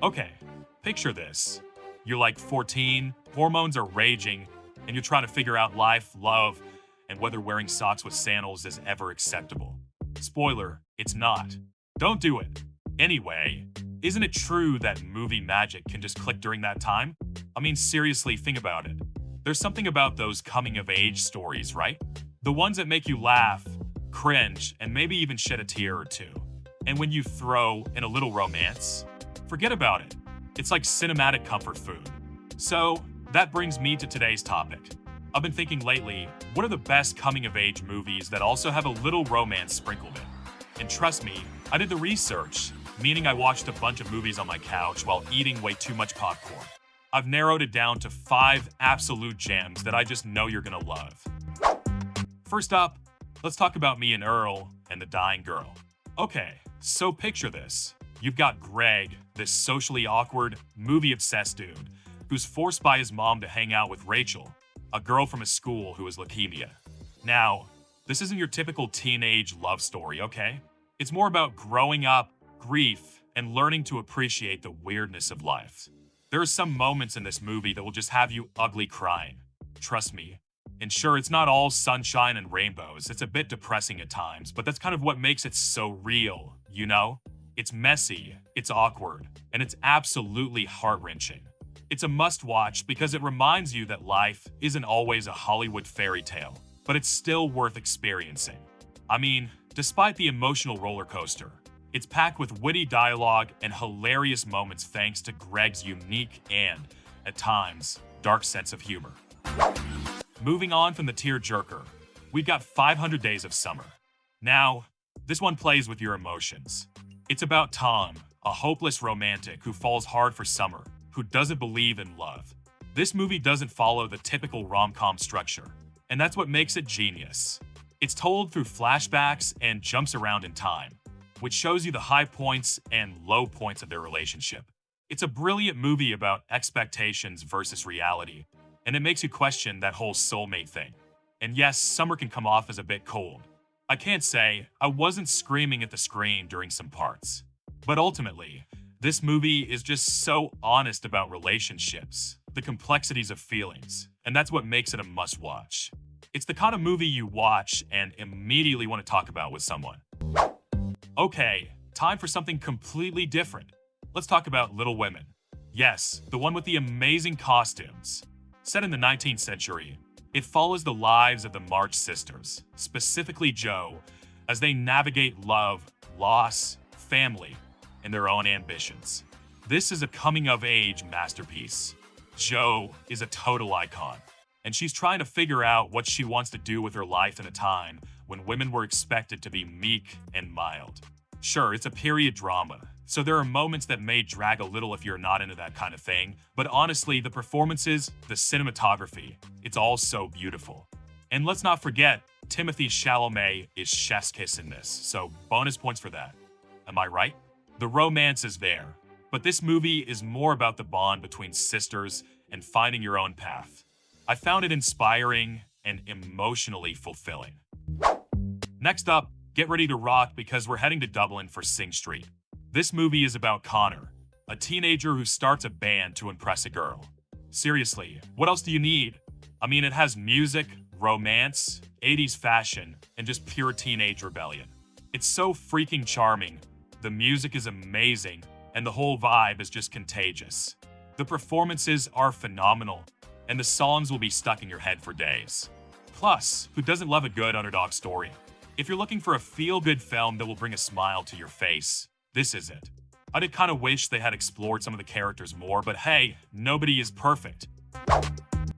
Okay, picture this. You're like 14, hormones are raging, and you're trying to figure out life, love, and whether wearing socks with sandals is ever acceptable. Spoiler, it's not. Don't do it. Anyway, isn't it true that movie magic can just click during that time? I mean, seriously, think about it. There's something about those coming of age stories, right? The ones that make you laugh, cringe, and maybe even shed a tear or two. And when you throw in a little romance, forget about it. It's like cinematic comfort food. So, that brings me to today's topic. I've been thinking lately, what are the best coming of age movies that also have a little romance sprinkled in? And trust me, I did the research, meaning I watched a bunch of movies on my couch while eating way too much popcorn. I've narrowed it down to 5 absolute gems that I just know you're gonna love. First up, let's talk about Me and Earl and the Dying Girl. Okay, so picture this. You've got Greg, this socially awkward, movie-obsessed dude, who's forced by his mom to hang out with Rachel, a girl from his school who has leukemia. Now, this isn't your typical teenage love story, okay? It's more about growing up, grief, and learning to appreciate the weirdness of life. There are some moments in this movie that will just have you ugly crying. Trust me. And sure, it's not all sunshine and rainbows. It's a bit depressing at times, but that's kind of what makes it so real, you know? It's messy, it's awkward, and it's absolutely heart-wrenching. It's a must-watch because it reminds you that life isn't always a Hollywood fairy tale, but it's still worth experiencing. I mean, despite the emotional roller coaster, it's packed with witty dialogue and hilarious moments thanks to Greg's unique and, at times, dark sense of humor. Moving on from the tearjerker, we've got 500 Days of Summer. Now, this one plays with your emotions. It's about Tom, a hopeless romantic who falls hard for Summer, who doesn't believe in love. This movie doesn't follow the typical rom-com structure, and that's what makes it genius. It's told through flashbacks and jumps around in time, which shows you the high points and low points of their relationship. It's a brilliant movie about expectations versus reality, and it makes you question that whole soulmate thing. And yes, Summer can come off as a bit cold. I can't say I wasn't screaming at the screen during some parts. But ultimately, this movie is just so honest about relationships, the complexities of feelings, and that's what makes it a must-watch. It's the kind of movie you watch and immediately want to talk about with someone. Okay, time for something completely different. Let's talk about Little Women. Yes, the one with the amazing costumes. Set in the 19th century, it follows the lives of the March sisters, specifically Jo, as they navigate love, loss, family, and their own ambitions. This is a coming-of-age masterpiece. Jo is a total icon, and she's trying to figure out what she wants to do with her life in a time when women were expected to be meek and mild. Sure, it's a period drama, so there are moments that may drag a little if you're not into that kind of thing, but honestly, the performances, the cinematography, it's all so beautiful. And let's not forget, Timothée Chalamet is chef's kiss in this, so bonus points for that. Am I right? The romance is there, but this movie is more about the bond between sisters and finding your own path. I found it inspiring and emotionally fulfilling. Next up, get ready to rock because we're heading to Dublin for Sing Street. This movie is about Connor, a teenager who starts a band to impress a girl. Seriously, what else do you need? I mean, it has music, romance, 80s fashion, and just pure teenage rebellion. It's so freaking charming, the music is amazing, and the whole vibe is just contagious. The performances are phenomenal, and the songs will be stuck in your head for days. Plus, who doesn't love a good underdog story? If you're looking for a feel-good film that will bring a smile to your face, this is it. I did kind of wish they had explored some of the characters more, but hey, nobody is perfect.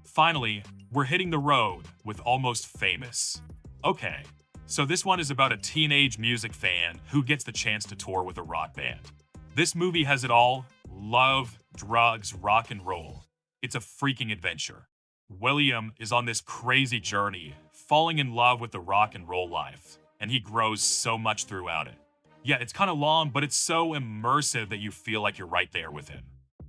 Finally, we're hitting the road with Almost Famous. Okay, so this one is about a teenage music fan who gets the chance to tour with a rock band. This movie has it all: love, drugs, rock and roll. It's a freaking adventure. William is on this crazy journey, falling in love with the rock and roll life, and he grows so much throughout it. Yeah, it's kind of long, but it's so immersive that you feel like you're right there with him.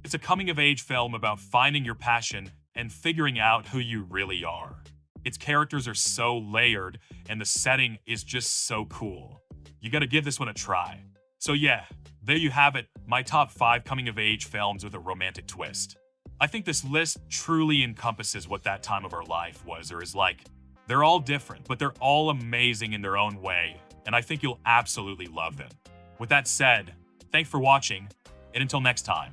It's a coming-of-age film about finding your passion and figuring out who you really are. Its characters are so layered, and the setting is just so cool. You gotta give this one a try. So yeah, There you have it, my top 5 coming-of-age films with a romantic twist. I think this list truly encompasses what that time of our life was or is like. They're all different, but they're all amazing in their own way, and I think you'll absolutely love them. With that said, thanks for watching, and until next time.